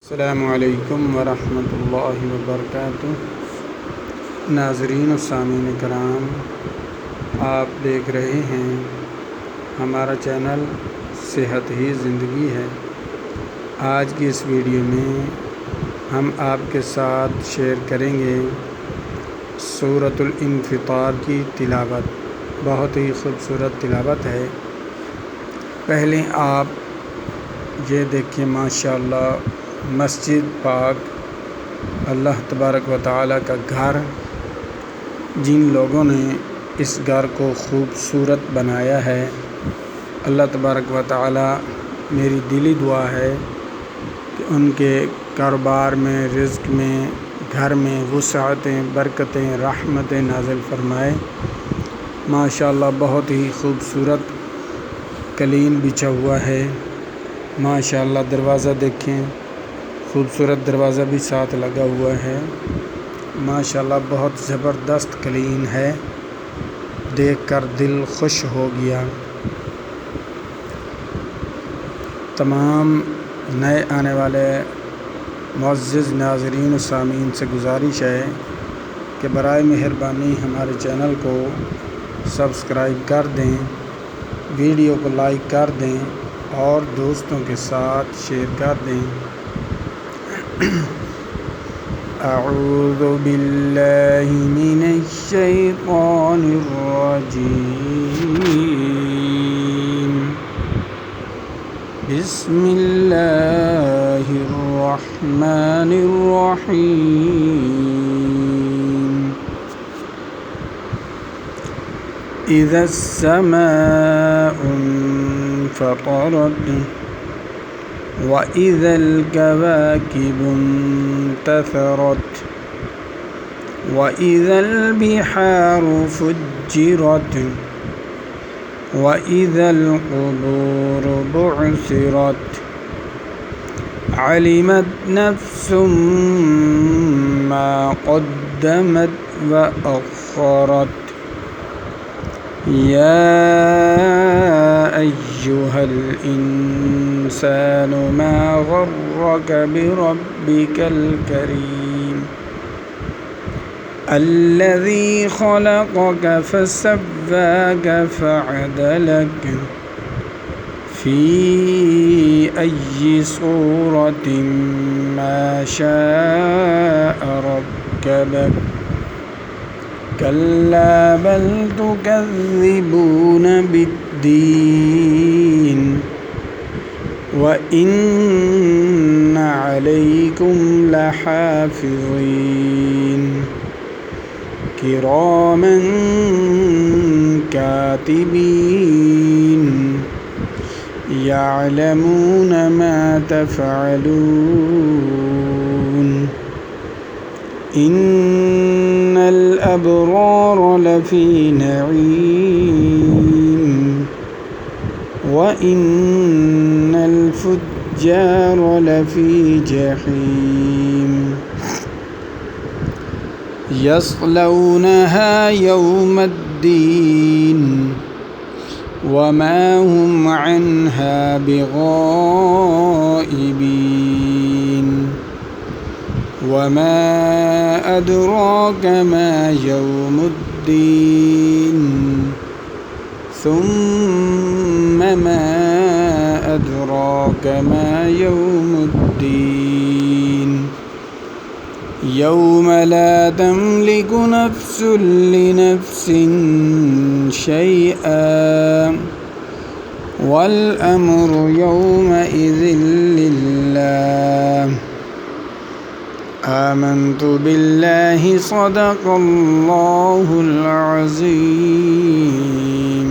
السلام علیکم ورحمۃ اللہ وبرکاتہ۔ ناظرین و سامعین کرام، آپ دیکھ رہے ہیں ہمارا چینل صحت ہی زندگی ہے۔ آج کی اس ویڈیو میں ہم آپ کے ساتھ شیئر کریں گے سورۃ الانفطار کی تلاوت۔ بہت ہی خوبصورت تلاوت ہے۔ پہلے آپ یہ دیکھیں، ماشاءاللہ مسجد پاک، اللہ تبارک و تعالیٰ کا گھر، جن لوگوں نے اس گھر کو خوبصورت بنایا ہے، اللہ تبارک و تعالیٰ میری دلی دعا ہے کہ ان کے کاروبار میں، رزق میں، گھر میں وسعتیں، برکتیں، رحمتیں نازل فرمائے۔ ماشاءاللہ بہت ہی خوبصورت قالین بچھا ہوا ہے۔ ماشاءاللہ دروازہ دیکھیں، خوبصورت دروازہ بھی ساتھ لگا ہوا ہے۔ ماشاءاللہ بہت زبردست قالین ہے، دیکھ کر دل خوش ہو گیا۔ تمام نئے آنے والے معزز ناظرین و سامعین سے گزارش ہے کہ برائے مہربانی ہمارے چینل کو سبسکرائب کر دیں، ویڈیو کو لائک کر دیں اور دوستوں کے ساتھ شیئر کر دیں۔ اعوذ باللہ من الشیطان الرجیم، بسم اللہ الرحمن الرحیم۔ اذا السماء انفطرت وَإِذَا الْكَوَاكِبُ انتَثَرَتْ وَإِذَا الْبِحَارُ فُجِّرَتْ وَإِذَا الْقُبُورُ بُعْثِرَتْ عَلِمَتْ نَفْسٌ مَّا قَدَّمَتْ وَأَخَّرَتْ يَا أَيُّهَا الْإِنسَانُ مَا غَرَّكَ بِرَبِّكَ الْكَرِيمِ الَّذِي خَلَقَكَ فَسَوَّاكَ فَعَدَلَكَ فِي أَيِّ صُورَةٍ مَّا شَاءَ رَكَّبَكَ كَلَّا بَلْ تُكَذِّبُونَ بِالدِّينِ وَإِنَّ عَلَيْكُمْ لَحَافِظِينَ كِرَامًا كَاتِبِينَ يَعْلَمُونَ مَا تَفْعَلُونَ إِنَّ الْأَبْرَارَ لَفِي نَعِيمٍ وَإِنَّ الْفُجَّارَ لَفِي جَحِيمٍ يَصْلَوْنَهَا يَوْمَ الدِّينِ وَمَا هُمْ عَنْهَا بِغَائِبِينَ وَمَا أَدْرَاكَ مَا يَوْمُ الدِّينِ ثُمَّ مَا أَدْرَاكَ مَا يَوْمُ الدِّينِ يَوْمَ لَا تَمْلِكُ نَفْسٌ لِّنَفْسٍ شَيْئًا وَالْأَمْرُ يَوْمَئِذٍ لِلَّهِ۔ آمنت باللہ، صدق اللہ العظیم۔